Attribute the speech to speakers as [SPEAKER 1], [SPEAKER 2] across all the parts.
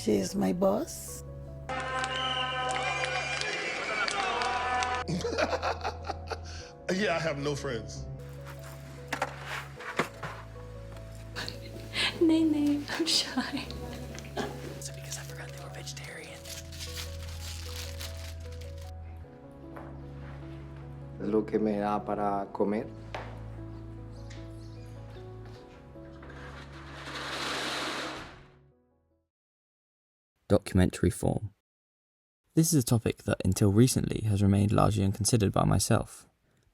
[SPEAKER 1] She's my boss.
[SPEAKER 2] Yeah, I have no friends.
[SPEAKER 3] Nay, I'm shy.
[SPEAKER 4] Is it because I forgot they were vegetarian?
[SPEAKER 5] Lo que me da para comer.
[SPEAKER 6] Documentary form. This is a topic that until recently has remained largely unconsidered by myself.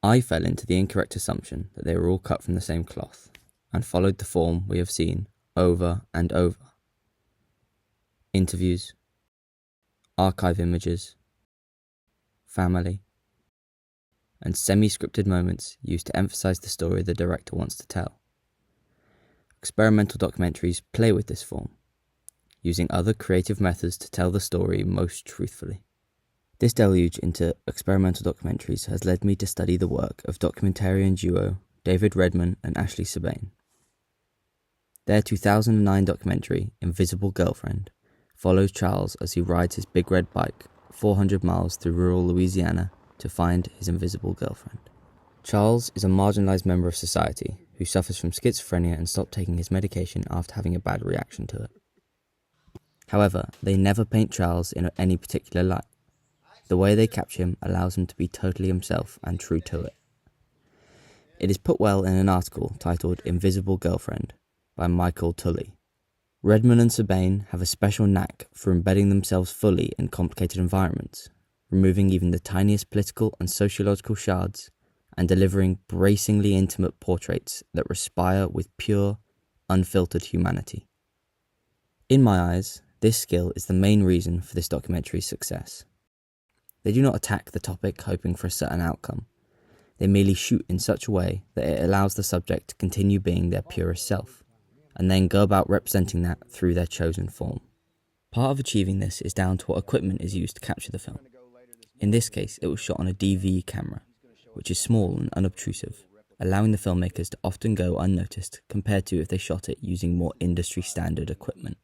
[SPEAKER 6] I fell into the incorrect assumption that they were all cut from the same cloth, and followed the form we have seen over and over. Interviews, archive images, family, and semi-scripted moments used to emphasize the story the director wants to tell. Experimental documentaries play with this form, using other creative methods to tell the story most truthfully. This deluge into experimental documentaries has led me to study the work of documentarian duo David Redmond and Ashley Sabins. Their 2009 documentary, Invisible Girlfriend, follows Charles as he rides his big red bike 400 miles through rural Louisiana to find his invisible girlfriend. Charles is a marginalized member of society who suffers from schizophrenia and stopped taking his medication after having a bad reaction to it. However, they never paint Charles in any particular light. The way they capture him allows him to be totally himself and true to it. It is put well in an article titled Invisible Girlfriend by Michael Tully. Redmond and Sabins have a special knack for embedding themselves fully in complicated environments, removing even the tiniest political and sociological shards, and delivering bracingly intimate portraits that respire with pure, unfiltered humanity. In my eyes, this skill is the main reason for this documentary's success. They do not attack the topic hoping for a certain outcome. They merely shoot in such a way that it allows the subject to continue being their purest self, and then go about representing that through their chosen form. Part of achieving this is down to what equipment is used to capture the film. In this case, it was shot on a DV camera, which is small and unobtrusive, allowing the filmmakers to often go unnoticed compared to if they shot it using more industry-standard equipment.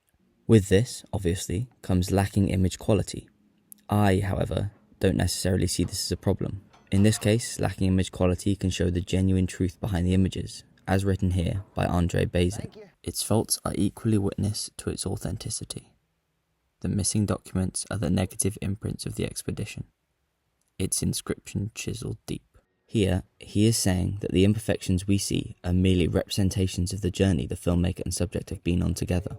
[SPEAKER 6] With this, obviously, comes lacking image quality. I, however, don't necessarily see this as a problem. In this case, lacking image quality can show the genuine truth behind the images, as written here by Andre Bazin. Its faults are equally witness to its authenticity. The missing documents are the negative imprints of the expedition, its inscription chiseled deep. Here, he is saying that the imperfections we see are merely representations of the journey the filmmaker and subject have been on together.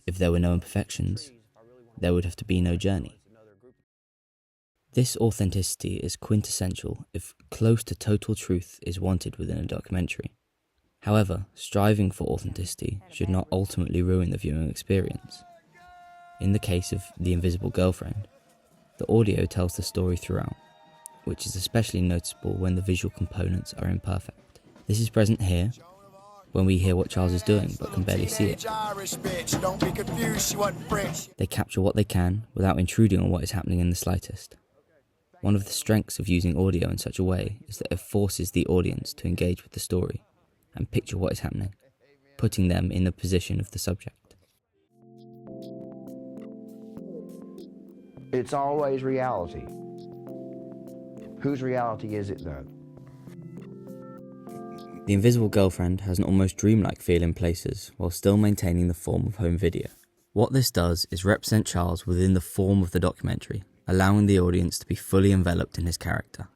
[SPEAKER 6] If there were no imperfections, there would have to be no journey. This authenticity is quintessential if close to total truth is wanted within a documentary. However, striving for authenticity should not ultimately ruin the viewing experience. In the case of The Invisible Girlfriend, the audio tells the story throughout, which is especially noticeable when the visual components are imperfect. This is present here, when we hear what Charles is doing but can barely see it. They capture what they can without intruding on what is happening in the slightest. One of the strengths of using audio in such a way is that it forces the audience to engage with the story and picture what is happening, putting them in the position of the subject.
[SPEAKER 7] It's always reality. Whose reality is it though?
[SPEAKER 6] The Invisible Girlfriend has an almost dreamlike feel in places while still maintaining the form of home video. What this does is represent Charles within the form of the documentary, allowing the audience to be fully enveloped in his character.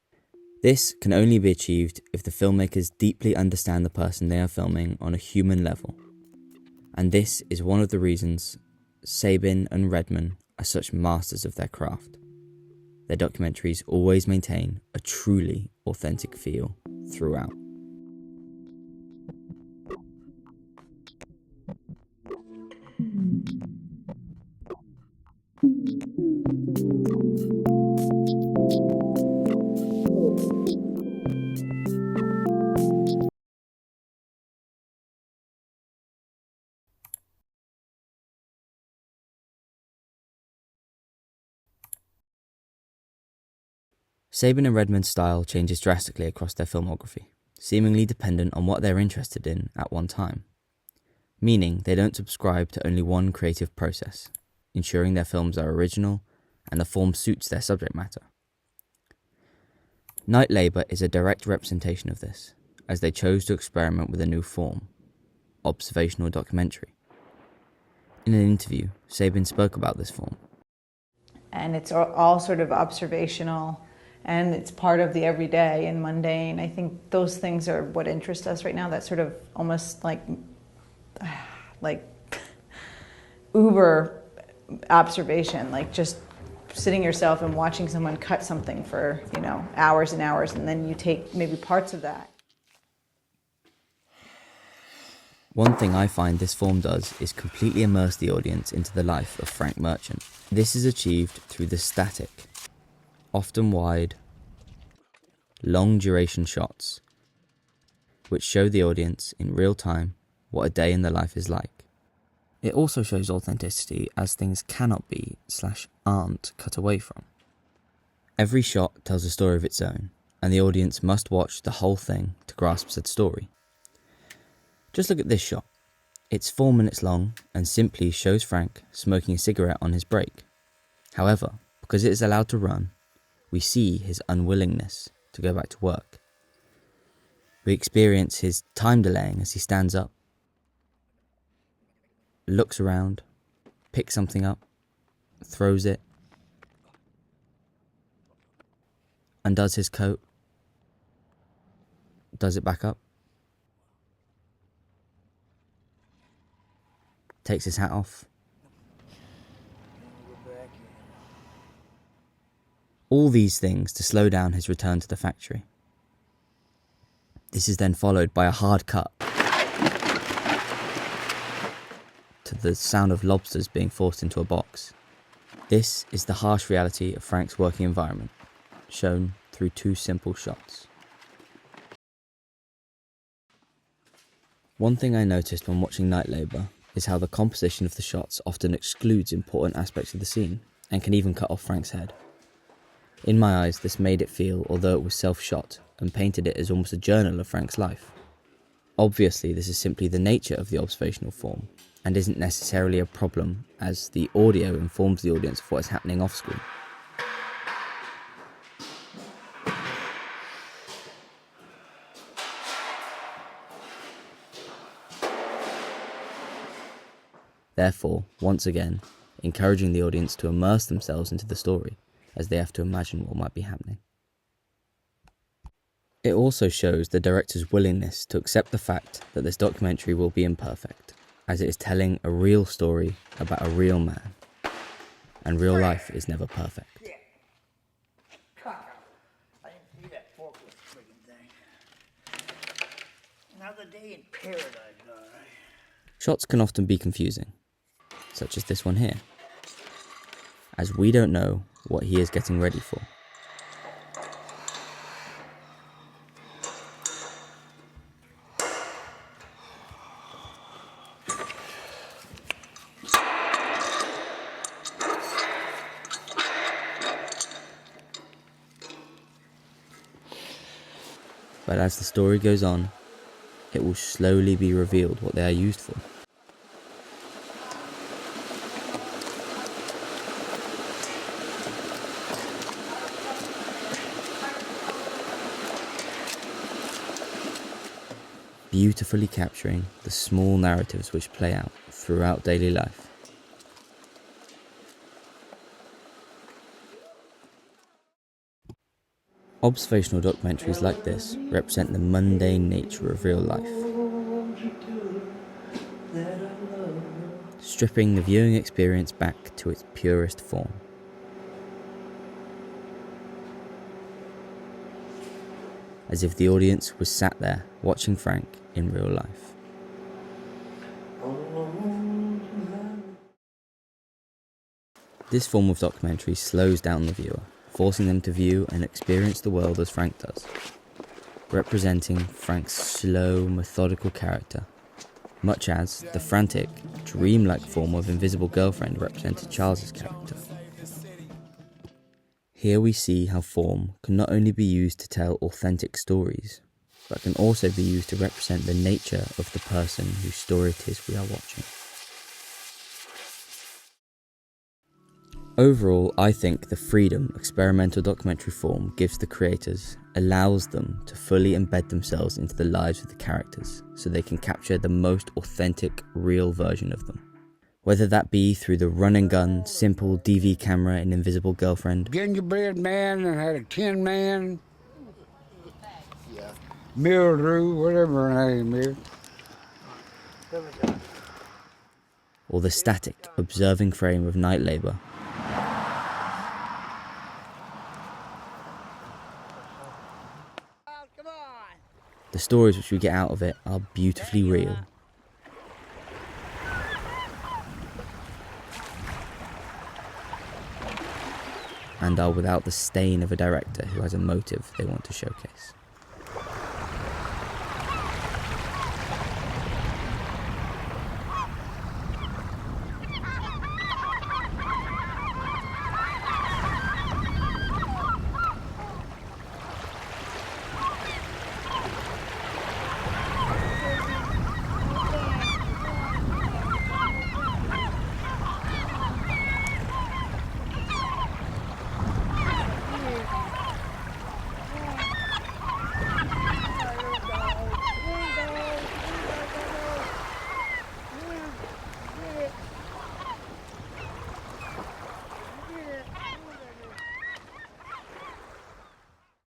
[SPEAKER 6] This can only be achieved if the filmmakers deeply understand the person they are filming on a human level. And this is one of the reasons Sabins and Redmond are such masters of their craft. Their documentaries always maintain a truly authentic feel throughout. Sabins and Redmond's style changes drastically across their filmography, seemingly dependent on what they're interested in at one time, meaning they don't subscribe to only one creative process. ensuring their films are original and the form suits their subject matter. Night Labour is a direct representation of this, as they chose to experiment with a new form, observational documentary. In an interview, Sabins spoke about this form.
[SPEAKER 1] And it's all sort of observational, and it's part of the everyday and mundane. I think those things are what interest us right now. That sort of almost like uber observation, like just sitting yourself and watching someone cut something for, hours and hours, and then you take maybe parts of that.
[SPEAKER 6] One thing I find this form does is completely immerse the audience into the life of Frank Merchant. This is achieved through the static, often wide, long duration shots, which show the audience in real time what a day in the life is like. It also shows authenticity as things cannot be / aren't cut away from. Every shot tells a story of its own, and the audience must watch the whole thing to grasp said story. Just look at this shot. It's 4 minutes long and simply shows Frank smoking a cigarette on his break. However, because it is allowed to run, we see his unwillingness to go back to work. We experience his time delaying as he stands up, looks around, picks something up, throws it, undoes his coat, does it back up, takes his hat off. All these things to slow down his return to the factory. This is then followed by a hard cut to the sound of lobsters being forced into a box. This is the harsh reality of Frank's working environment, shown through 2 simple shots. One thing I noticed when watching Night Labour is how the composition of the shots often excludes important aspects of the scene, and can even cut off Frank's head. In my eyes, this made it feel, although it was self-shot, and painted it as almost a journal of Frank's life. Obviously, this is simply the nature of the observational form, and isn't necessarily a problem, as the audio informs the audience of what is happening off-screen. Therefore, once again, encouraging the audience to immerse themselves into the story, as they have to imagine what might be happening. It also shows the director's willingness to accept the fact that this documentary will be imperfect, as it is telling a real story about a real man, and real life is never perfect.
[SPEAKER 8] I didn't see that forklift friggin' thing. Another day in paradise, all right.
[SPEAKER 6] Shots can often be confusing, such as this one here, as we don't know what he is getting ready for. But as the story goes on, it will slowly be revealed what they are used for. Beautifully capturing the small narratives which play out throughout daily life. Observational documentaries like this represent the mundane nature of real life, stripping the viewing experience back to its purest form. As if the audience was sat there watching Frank in real life. This form of documentary slows down the viewer, forcing them to view and experience the world as Frank does, representing Frank's slow, methodical character, much as the frantic, dreamlike form of Invisible Girlfriend represented Charles's character. Here we see how form can not only be used to tell authentic stories, but can also be used to represent the nature of the person whose story it is we are watching. Overall, I think the freedom experimental documentary form gives the creators allows them to fully embed themselves into the lives of the characters so they can capture the most authentic, real version of them. Whether that be through the run and gun, simple DV camera and Invisible Girlfriend,
[SPEAKER 9] Gingerbread Man and had a Tin Man, Mildrew, whatever her name is.
[SPEAKER 6] or the static, observing frame of night labour. The stories which we get out of it are beautifully real. And are without the stain of a director who has a motive they want to showcase.